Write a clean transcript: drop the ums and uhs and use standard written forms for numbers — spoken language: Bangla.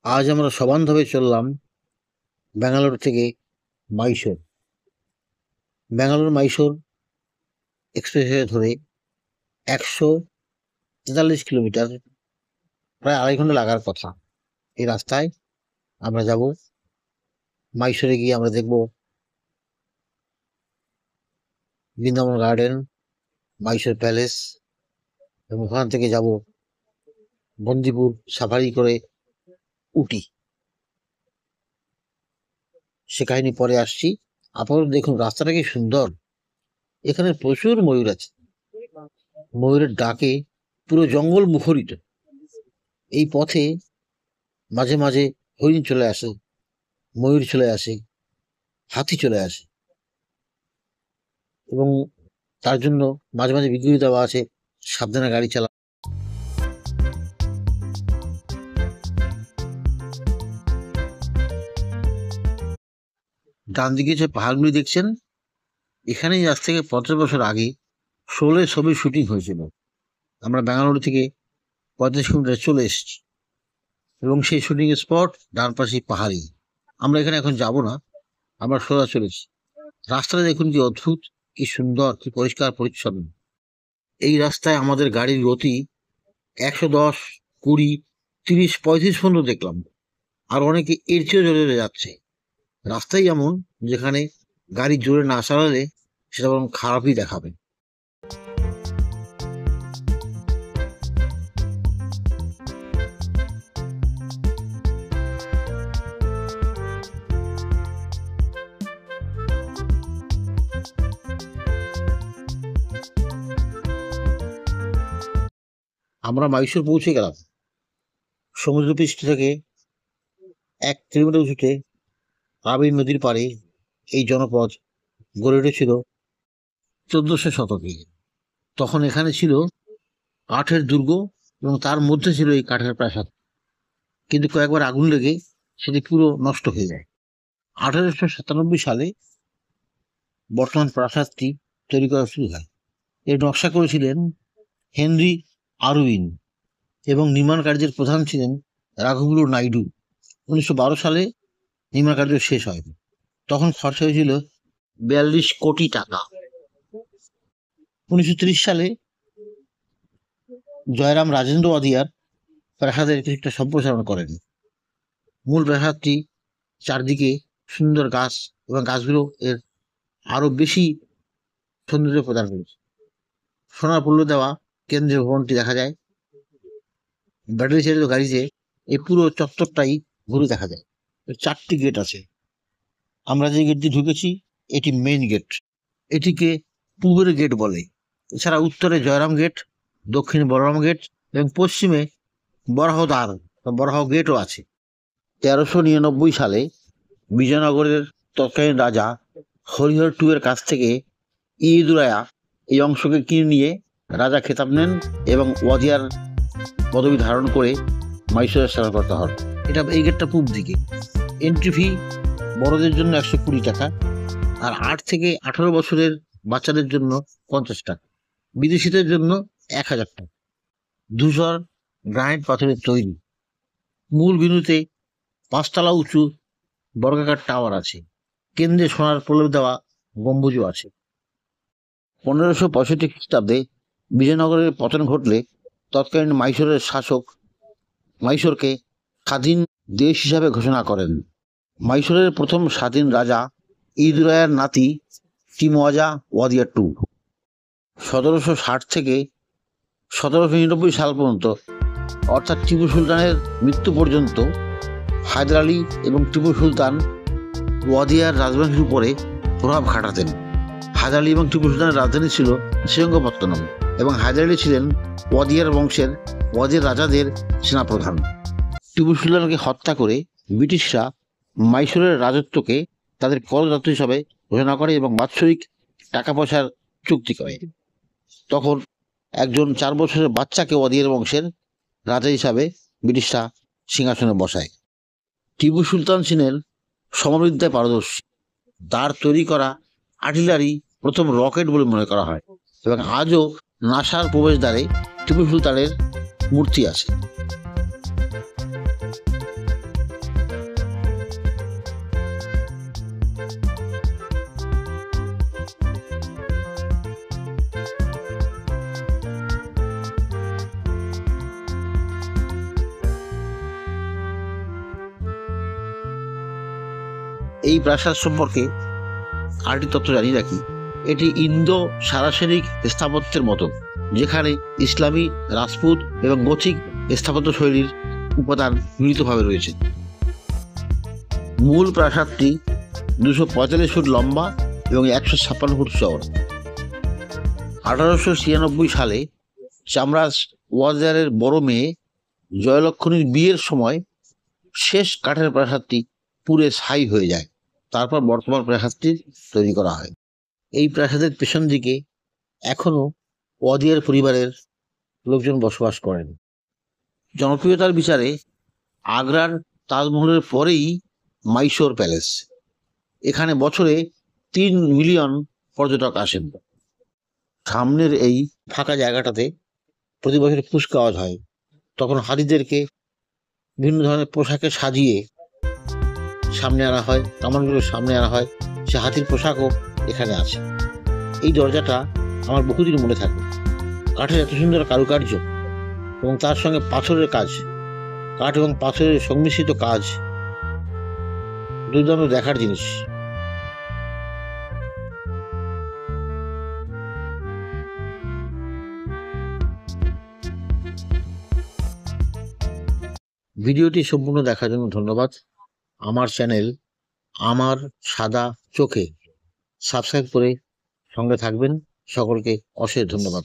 আজ আমরা সমানভাবে চললাম ব্যাঙ্গালোর থেকে মাইসোর। ব্যাঙ্গালোর মাইসোর এক্সপ্রেসওয়ে ধরে 143 কিলোমিটার, প্রায় 2.5 ঘন্টা লাগার কথা। এই রাস্তায় আমরা যাব। মাইসোরে গিয়ে আমরা দেখব বৃন্দাবন গার্ডেন, মাইসোর প্যালেস, এবং ওখান থেকে যাব বন্দিপুর সাফারি করে উটি। সে কাহিনী পরে আসছি। আপাতত দেখুন রাস্তাটা কি সুন্দর। এখানে প্রচুর ময়ূর আছে। ময়ূরের ডাকে পুরো জঙ্গল মুখরিত। এই পথে মাঝে মাঝে হরিণ চলে আসে, ময়ূর চলে আসে, হাতি চলে আসে, এবং তার জন্য মাঝে মাঝে বিজ্ঞপ্তি দেওয়া আছে, সাবধানে গাড়ি চালা। ডান দিকে যে পাহাড়গুলি দেখছেন, এখানেই আজ থেকে 50 বছর আগে শোলে ছবির শুটিং হয়েছিল। আমরা ব্যাঙ্গালোর থেকে 35 কিলোমিটার চলে এসেছি, এবং সেই শুটিং স্পট ডান পাশে পাহাড়ি। আমরা এখানে এখন যাব না, আমরা সোজা চলেছি। রাস্তাটা দেখুন কি অদ্ভুত, কি সুন্দর, কি পরিষ্কার পরিচ্ছন্ন। এই রাস্তায় আমাদের গাড়ির গতি 110, 20, 30, 35 পর্যন্ত দেখলাম। আর অনেকে এর চেয়েও জোরে যাচ্ছে। রাস্তাই এমন যেখানে গাড়ি জোরে না চালালে সেটা বরং খারাপই দেখাবে। আমরা মাইসোর পৌঁছে গেলাম। সমুদ্রপৃষ্ঠ থেকে 1 কিলোমিটার উঁচুতে রাবি নদীর পাড়ে এই জনপদ গড়ে উঠেছিল 1400 শতকে। তখন এখানে ছিল কাঠের দুর্গ, এবং তার মধ্যে ছিল এই কাঠের প্রাসাদ। কিন্তু কয়েকবার আগুন লেগে সেটি পুরো নষ্ট হয়ে যায়। 1897 সালে বর্তমান প্রাসাদটি তৈরি করা শুরু হয়। এর নকশা করেছিলেন হেনরি আরউইন, এবং নির্মাণ কার্যের প্রধান ছিলেন রাঘবলু নাইডু। 1912 সালে নির্মাণ কার্য শেষ হয়। তখন খরচা হয়েছিল 42 কোটি টাকা। 1930 সালে জয়রাম রাজেন্দ্র ওয়াদিয়ার প্রাসাদের কিছুটা সম্প্রসারণ করেন। মূল প্রাসাদটি চারদিকে সুন্দর গাছ, এবং গাছগুলো এর আরো বেশি সৌন্দর্য প্রদান করেছে। সোনার পল্ল দেওয়া কেন্দ্রীয় ভবনটি দেখা যায়। ব্যাটারি চালিত গাড়িতে এই পুরো চত্বরটাই ঘুরে দেখা যায়। 4টি গেট আছে। আমরা যে গেট দিয়ে ঢুকেছি এটি মেইন গেট। এটিকে পূবের গেট বলে। এছাড়া উত্তরে জয়রাম গেট, দক্ষিণে বলরাম গেট, এবং পশ্চিমে বরাহদ্বার বা বরাহ গেটও আছে। 1399 সালে বিজয়নগরের তৎকালীন রাজা হরিহর এর কাছ থেকে ইদুরায়া এই অংশকে কিনে নিয়ে রাজা খেতাব নেন, এবং ওয়াদিয়ার পদবি ধারণ করে মাইসোরের সেনাকর্তা হন। এই গেটটা পূব দিকে। এন্ট্রি ফি বড়দের জন্য 120 টাকা, আর 8 থেকে 18 বছরের বাচ্চাদের জন্য 50 টাকা, বিদেশিদের জন্য 1000 টাকা। ধূসর গ্রানাইট পাথরের তৈরি। মূল বিনুতে 5 তলা উঁচু বর্গাকার টাওয়ার আছে। কেন্দ্রে সোনার প্রলেপ দেওয়া গম্বুজও আছে। 1565 খ্রিস্টাব্দে বিজয়নগরের পতন ঘটলে তৎকালীন মাইসোরের শাসক মাইসোরকে স্বাধীন দেশ হিসাবে ঘোষণা করেন। মাইসোরের প্রথম স্বাধীন রাজা ইদুরায়ার নাতি টিমওয়াজা ওয়াদিয়া টু। 1760 থেকে 1799 সাল পর্যন্ত, অর্থাৎ টিপু সুলতানের মৃত্যু পর্যন্ত, হায়দার আলী এবং টিপু সুলতান ওয়াদিয়ার রাজবংশের উপরে প্রভাব খাটাতেন। হায়দার আলী এবং টিপু সুলতানের রাজধানী ছিল শ্রীরঙ্গপত্তনম, এবং হায়দার আলী ছিলেন ওয়াদিয়ার বংশের ওয়াদিয়ার রাজাদের সেনাপ্রধান। টিপু সুলতানকে হত্যা করে ব্রিটিশরা মাইসোরের রাজত্বকে তাদের করদাতা হিসাবে ঘোষণা করে, এবং বাৎসরিক টাকা পয়সার চুক্তি করে। তখন একজন 4 বছরের বাচ্চাকে ওয়াদিয়ার বংশের রাজা হিসাবে ব্রিটিশরা সিংহাসনে বসায়। টিপু সুলতান ছিলেন সমরবিদ্যায় পারদর্শী। তার তৈরি করা আর্টিলারি প্রথম রকেট বলে মনে করা হয়, এবং আজও নাসার প্রবেশদ্বারে টিপু সুলতানের মূর্তি আছে। এই প্রাসাদ সম্পর্কে আরেকটি তথ্য জানিয়ে রাখি, এটি ইন্দো সারাসেনিক স্থাপত্যের মতো, যেখানে ইসলামী, রাজপুত এবং গথিক স্থাপত্য শৈলীর উপাদান মিলিতভাবে রয়েছে। মূল প্রাসাদটি 245 ফুট লম্বা এবং 156 ফুট চওড়া। 1896 সালে চামরাজ ওয়াজারের বড় মেয়ে জয়লক্ষ্মীর বিয়ের সময় শেষ কাঠের প্রাসাদটি পুড়ে ছাই হয়ে যায়। তারপর বর্তমান প্রাসাদটি তৈরি করা হয়। এই প্রাসাদের পেছন দিকে এখনো ওয়াজিয়ার পরিবারের লোকজন বসবাস করেন। জনপ্রিয়তার বিচারে আগ্রার তাজমহলের পরেই মাইসোর প্যালেস। এখানে বছরে 3 মিলিয়ন পর্যটক আসেন। সামনের এই ফাঁকা জায়গাটাতে প্রতি বছর কুচকাওয়াজ হয়। তখন হাতিদেরকে বিভিন্ন ধরনের পোশাকে সাজিয়ে সামনে আনা হয়, কামানগুলো সামনে আনা হয়। সে হাতির পোশাকও এখানে আছে। এই দরজাটা আমার বহুদিন মনে থাকে। কাঠের এত সুন্দর কারুকার্য এবং তার সঙ্গে পাথরের কাজ, কাঠ এবং পাথরের সংমিশ্রিত কাজ দুর্দান্ত দেখার জিনিস। ভিডিওটি সম্পূর্ণ দেখার জন্য ধন্যবাদ। আমার চ্যানেল আমার সাদা চোখে সাবস্ক্রাইব করে সঙ্গে থাকবেন। সকলকে অশেষ ধন্যবাদ।